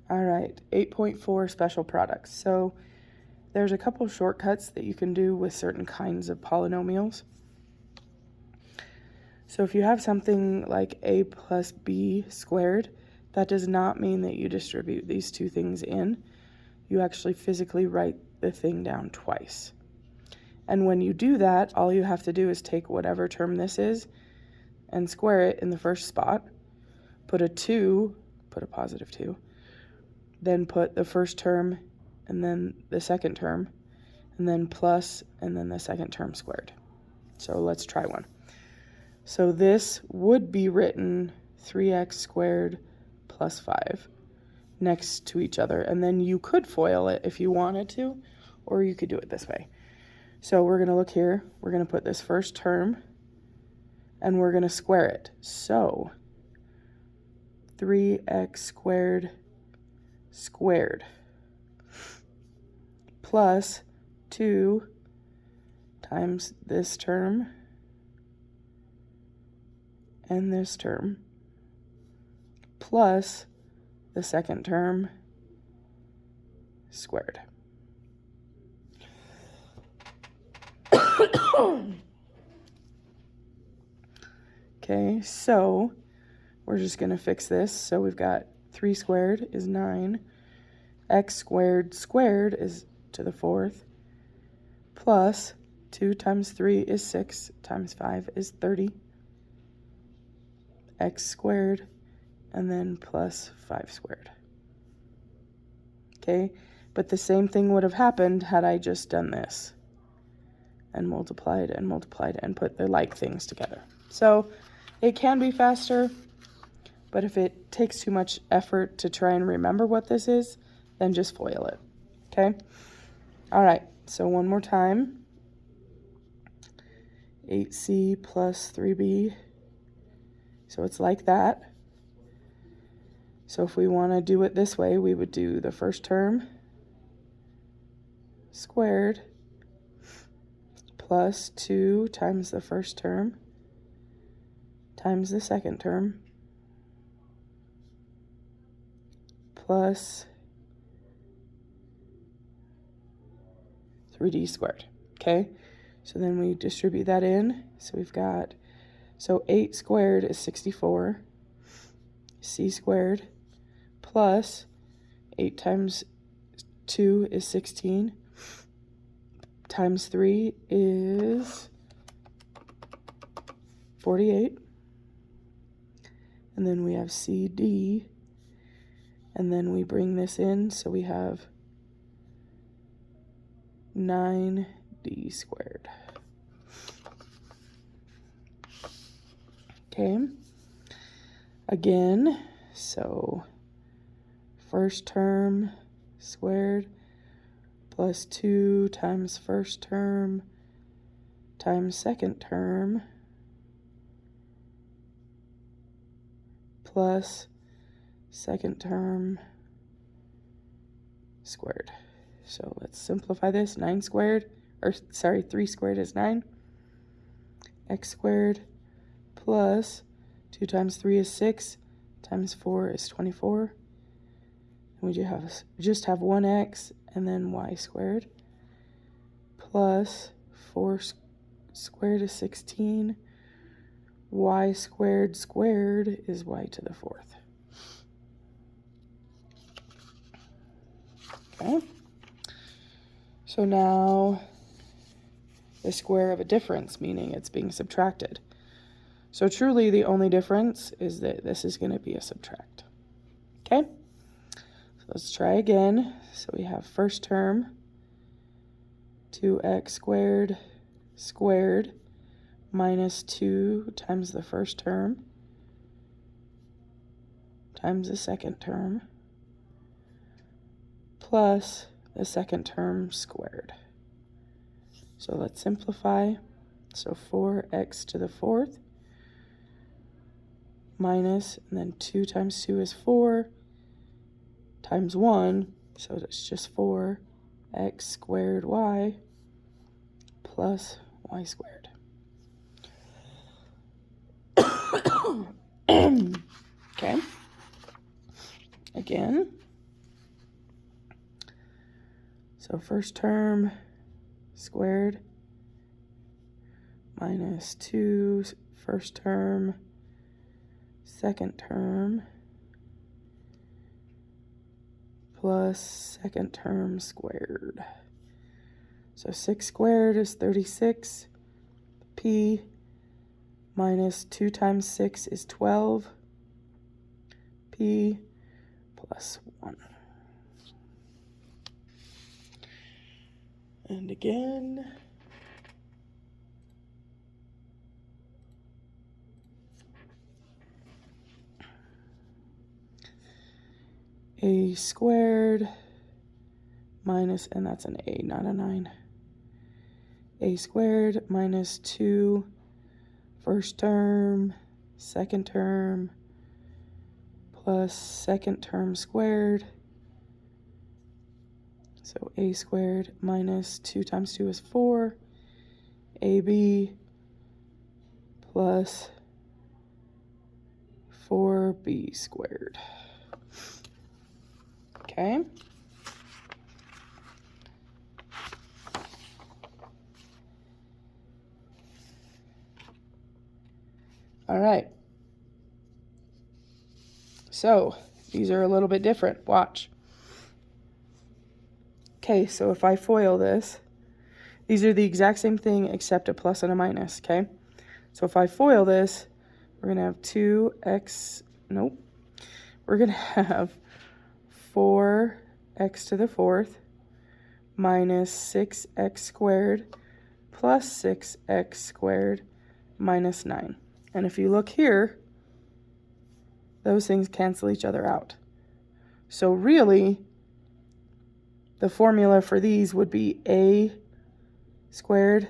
All right, 8.4 special products. So there's a couple of shortcuts that you can do with certain kinds of polynomials. So if you have something like a plus b squared, that does not mean that you distribute these two things in. You actually physically write the thing down twice. And when you do that, all you have to do is take whatever term this is and square it in the first spot, put a positive 2, then put the first term and then the second term, and then plus, and then the second term squared. So let's try one. So this would be written 3x squared plus 5 next to each other, and then you could FOIL it if you wanted to, or you could do it this way. So we're going to look here, we're going to put this first term, and we're going to square it. So 3x squared squared plus 2 times this term and this term plus the second term squared. Okay, so we're just going to fix this. So we've got 3 squared is 9. X squared squared is to the 4th. Plus 2 times 3 is 6 times 5 is 30. X squared and then plus 5 squared. Okay, but the same thing would have happened had I just done this and multiplied and put the like things together. So it can be faster, but if it takes too much effort to try and remember what this is, then just FOIL it, okay? All right, so one more time. 8c plus 3b, so it's like that. So if we want to do it this way, we would do the first term squared plus 2 times the first term times the second term plus 3d squared, okay? So then we distribute that in. So we've got, so 8 squared is 64, c squared plus 8 times 2 is 16, times 3 is 48, and then we have CD, and then we bring this in, so we have 9d squared. Okay, again, so first term squared plus 2 times first term times second term plus second term squared. So let's simplify this. 3 squared is 9. X squared plus 2 times 3 is 6 times 4 is 24. And we just have 1x and then y squared plus 4 squared is 16. Y squared squared is y to the 4th. Okay. So now the square of a difference, meaning it's being subtracted. So truly the only difference is that this is going to be a subtract. Okay? So let's try again. So we have first term, 2x squared squared minus 2 times the first term times the second term plus the second term squared. So let's simplify. So 4x to the 4th minus, and then 2 times 2 is 4 times 1, so it's just 4x squared y plus y squared. Okay. Again, So first term squared minus 2 first term, second term, plus second term squared. So 6 squared is 36. P minus 2 times 6 is 12. P plus 1. And again. A squared minus, and that's an A, not a 9. A squared minus 2 first term, second term, plus second term squared. So A squared minus 2 times 2 is 4. AB plus 4B squared. Okay. All right. So these are a little bit different. Watch. Okay, so if I FOIL this, these are the exact same thing except a plus and a minus, okay? So if I FOIL this, we're going to have 2x, nope. We're going to have 4x to the 4th minus 6x squared plus 6x squared minus 9. And if you look here, those things cancel each other out. So really, the formula for these would be a squared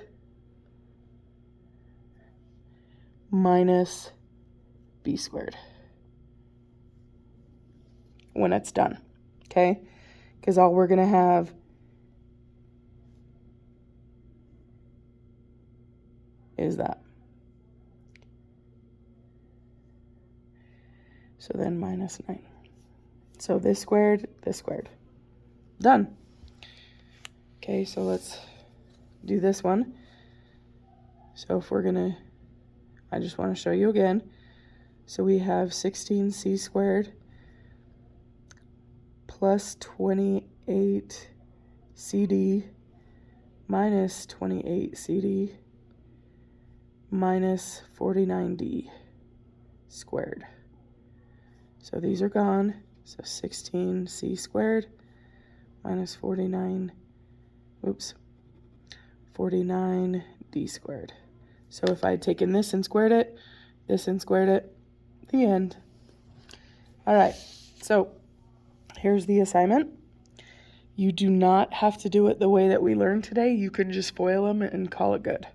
minus b squared when it's done, okay? Because all we're going to have is that. So then minus 9. So this squared. Done. Okay, so let's do this one. So if we're going to, I just want to show you again. So we have 16c squared plus 28cd minus 28cd minus 49d squared. So these are gone. So 16c squared minus 49d squared. So if I had taken this and squared it, the end. All right, so here's the assignment. You do not have to do it the way that we learned today. You can just FOIL them and call it good.